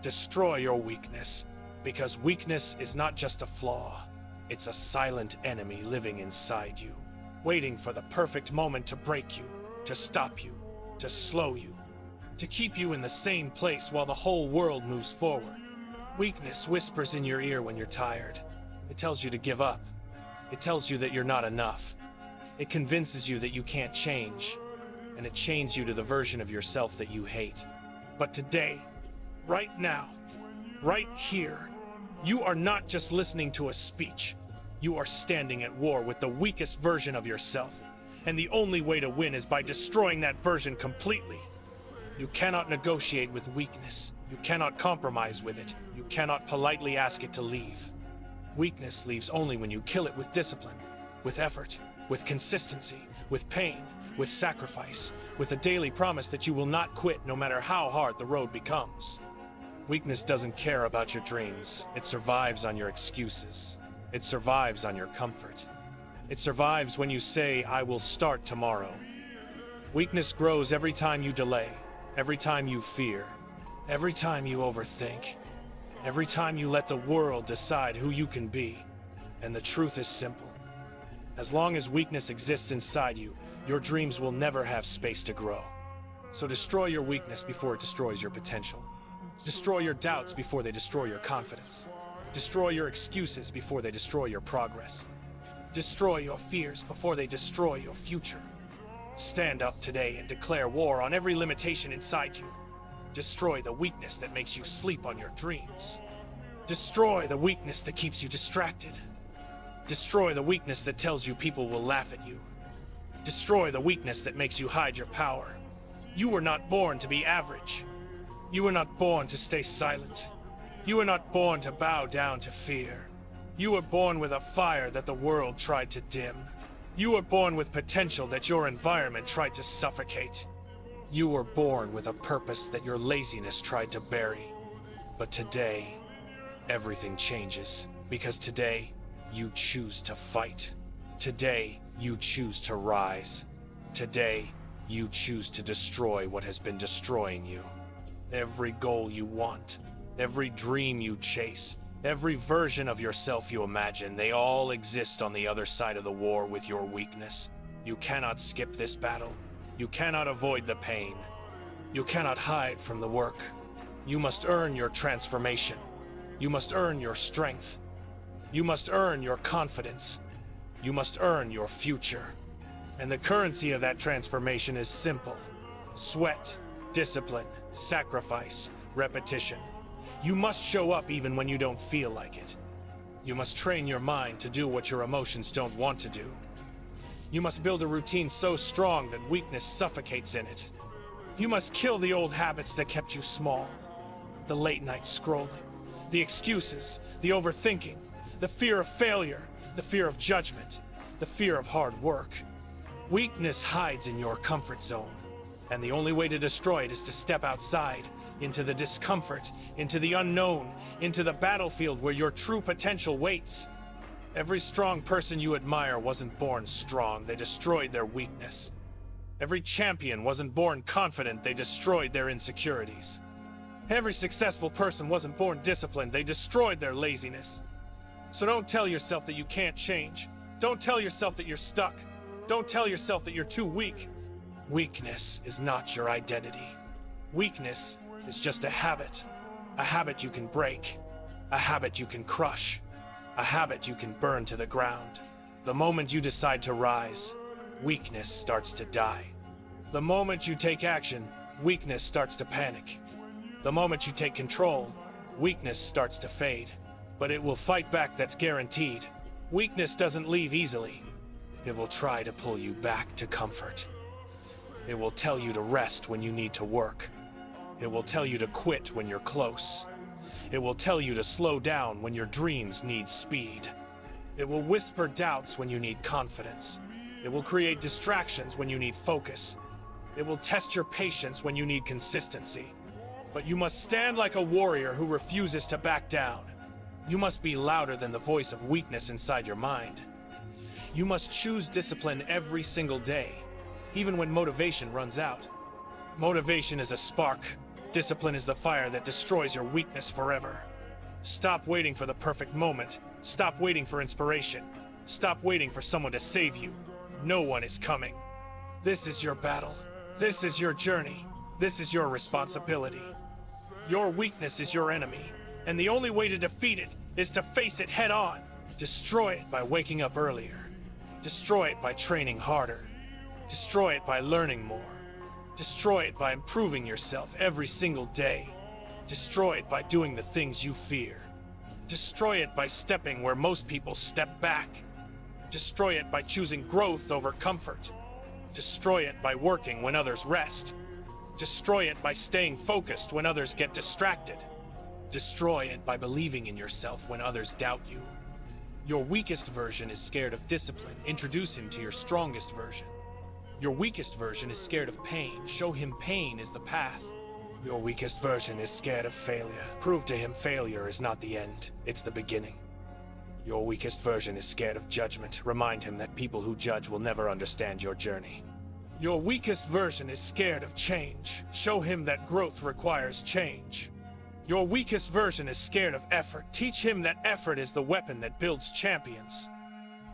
Destroy your weakness, because weakness is not just a flaw. It's a silent enemy living inside you, waiting for the perfect moment to break you, to stop you, to slow you, to keep you in the same place while the whole world moves forward. Weakness whispers in your ear when you're tired. It tells you to give up. It tells you that you're not enough. It convinces you that you can't change, and it chains you to the version of yourself that you hate. But today, right now, right here, you are not just listening to a speech. You are standing at war with the weakest version of yourself, and the only way to win is by destroying that version completely. You cannot negotiate with weakness. You cannot compromise with it. You cannot politely ask it to leave. Weakness leaves only when you kill it with discipline, with effort, with consistency, with pain, with sacrifice, with a daily promise that you will not quit no matter how hard the road becomes. Weakness doesn't care about your dreams. It survives on your excuses. It survives on your comfort. It survives when you say, "I will start tomorrow." Weakness grows every time you delay, every time you fear, every time you overthink, every time you let the world decide who you can be. And the truth is simple. As long as weakness exists inside you, your dreams will never have space to grow. So destroy your weakness before it destroys your potential. Destroy your doubts before they destroy your confidence. Destroy your excuses before they destroy your progress. Destroy your fears before they destroy your future. Stand up today and declare war on every limitation inside you. Destroy the weakness that makes you sleep on your dreams. Destroy the weakness that keeps you distracted. Destroy the weakness that tells you people will laugh at you. Destroy the weakness that makes you hide your power. You were not born to be average. You were not born to stay silent. You were not born to bow down to fear. You were born with a fire that the world tried to dim. You were born with potential that your environment tried to suffocate. You were born with a purpose that your laziness tried to bury. But today, everything changes. Because today, you choose to fight. Today, you choose to rise. Today, you choose to destroy what has been destroying you. Every goal you want, every dream you chase, every version of yourself you imagine, they all exist on the other side of the war with your weakness. You cannot skip this battle. You cannot avoid the pain. You cannot hide from the work. You must earn your transformation. You must earn your strength. You must earn your confidence. You must earn your future. And the currency of that transformation is simple. Sweat, discipline, sacrifice, repetition. You must show up even when you don't feel like it. You must train your mind to do what your emotions don't want to do. You must build a routine so strong that weakness suffocates in it. You must kill the old habits that kept you small. The late night scrolling, the excuses, the overthinking, the fear of failure, the fear of judgment, the fear of hard work. Weakness hides in your comfort zone, and the only way to destroy it is to step outside, into the discomfort, into the unknown, into the battlefield where your true potential waits. Every strong person you admire wasn't born strong, they destroyed their weakness. Every champion wasn't born confident, they destroyed their insecurities. Every successful person wasn't born disciplined, they destroyed their laziness. So don't tell yourself that you can't change. Don't tell yourself that you're stuck. Don't tell yourself that you're too weak. Weakness is not your identity. Weakness is just a habit you can break, a habit you can crush, a habit you can burn to the ground. The moment you decide to rise, weakness starts to die. The moment you take action, weakness starts to panic. The moment you take control, weakness starts to fade. But it will fight back, that's guaranteed. Weakness doesn't leave easily. It will try to pull you back to comfort. It will tell you to rest when you need to work. It will tell you to quit when you're close. It will tell you to slow down when your dreams need speed. It will whisper doubts when you need confidence. It will create distractions when you need focus. It will test your patience when you need consistency. But you must stand like a warrior who refuses to back down. You must be louder than the voice of weakness inside your mind. You must choose discipline every single day, even when motivation runs out. Motivation is a spark, Discipline is the fire that destroys your weakness forever. Stop waiting for the perfect moment. Stop waiting for inspiration. Stop waiting for someone to save you. No one is coming. This is your battle. This is your journey. This is your responsibility. Your weakness is your enemy, and the only way to defeat it is to face it head on. Destroy it by waking up earlier. Destroy it by training harder. Destroy it by learning more. Destroy it by improving yourself every single day. Destroy it by doing the things you fear. Destroy it by stepping where most people step back. Destroy it by choosing growth over comfort. Destroy it by working when others rest. Destroy it by staying focused when others get distracted. Destroy it by believing in yourself when others doubt you. Your weakest version is scared of discipline. Introduce him to your strongest version. Your weakest version is scared of pain. Show him pain is the path. Your weakest version is scared of failure. Prove to him failure is not the end, it's the beginning. Your weakest version is scared of judgment. Remind him that people who judge will never understand your journey. Your weakest version is scared of change. Show him that growth requires change. Your weakest version is scared of effort. Teach him that effort is the weapon that builds champions.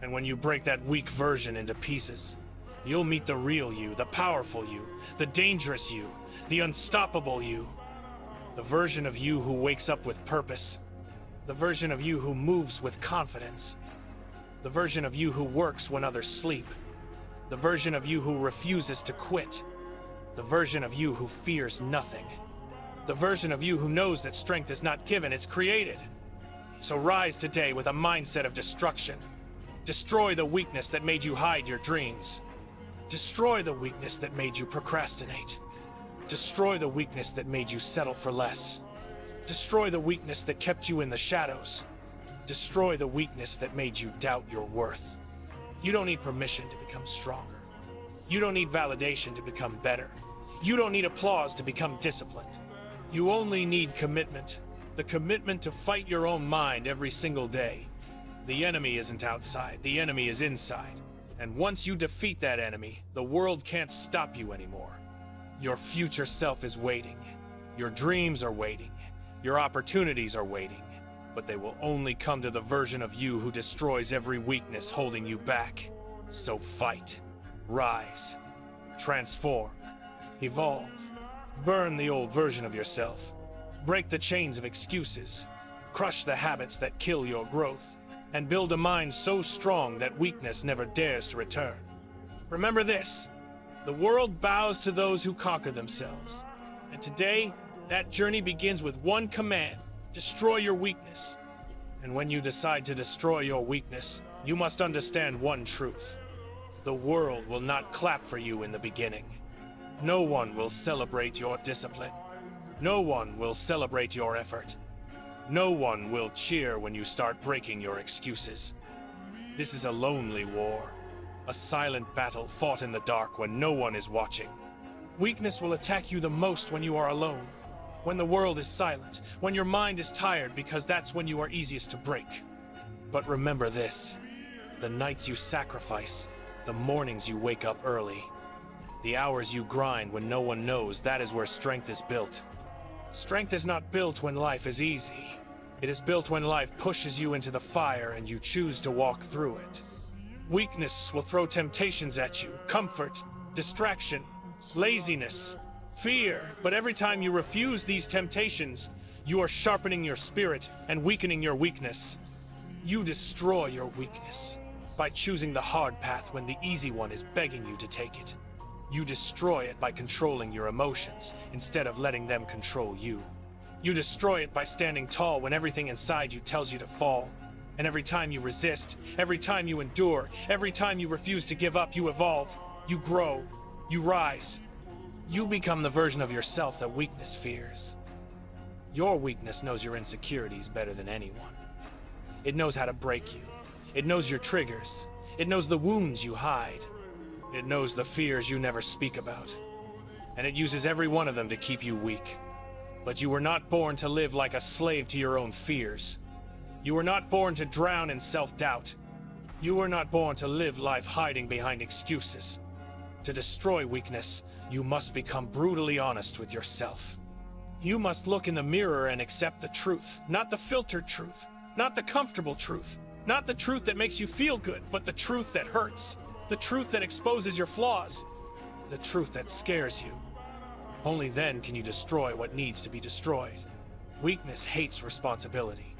And when you break that weak version into pieces, you'll meet the real you, the powerful you, the dangerous you, the unstoppable you. The version of you who wakes up with purpose. The version of you who moves with confidence. The version of you who works when others sleep. The version of you who refuses to quit. The version of you who fears nothing. The version of you who knows that strength is not given, it's created. So rise today with a mindset of destruction. Destroy the weakness that made you hide your dreams. Destroy the weakness that made you procrastinate. Destroy the weakness that made you settle for less. Destroy the weakness that kept you in the shadows. Destroy the weakness that made you doubt your worth. You don't need permission to become stronger. You don't need validation to become better. You don't need applause to become disciplined. You only need commitment. The commitment to fight your own mind every single day. The enemy isn't outside, the enemy is inside. And once you defeat that enemy, the world can't stop you anymore. Your future self is waiting. Your dreams are waiting. Your opportunities are waiting. But they will only come to the version of you who destroys every weakness holding you back. So fight. Rise. Transform. Evolve. Burn the old version of yourself. Break the chains of excuses. Crush the habits that kill your growth. And build a mind so strong that weakness never dares to return. Remember this, the world bows to those who conquer themselves. And today, that journey begins with one command: destroy your weakness. And when you decide to destroy your weakness, you must understand one truth. The world will not clap for you in the beginning. No one will celebrate your discipline. No one will celebrate your effort. No one will cheer when you start breaking your excuses. This is a lonely war, a silent battle fought in the dark when no one is watching. Weakness will attack you the most when you are alone, when the world is silent, when your mind is tired, because that's when you are easiest to break. But remember this, the nights you sacrifice, the mornings you wake up early, the hours you grind when no one knows, that is where strength is built. Strength is not built when life is easy. It is built when life pushes you into the fire and you choose to walk through it. Weakness will throw temptations at you, comfort, distraction, laziness, fear. But every time you refuse these temptations, you are sharpening your spirit and weakening your weakness. You destroy your weakness by choosing the hard path when the easy one is begging you to take it. You destroy it by controlling your emotions instead of letting them control you. You destroy it by standing tall when everything inside you tells you to fall. And every time you resist, every time you endure, every time you refuse to give up, you evolve, you grow, you rise. You become the version of yourself that weakness fears. Your weakness knows your insecurities better than anyone. It knows how to break you. It knows your triggers. It knows the wounds you hide. It knows the fears you never speak about. And it uses every one of them to keep you weak. But you were not born to live like a slave to your own fears. You were not born to drown in self-doubt. You were not born to live life hiding behind excuses. To destroy weakness, you must become brutally honest with yourself. You must look in the mirror and accept the truth, not the filtered truth, not the comfortable truth, not the truth that makes you feel good, but the truth that hurts, the truth that exposes your flaws, the truth that scares you. Only then can you destroy what needs to be destroyed. Weakness hates responsibility.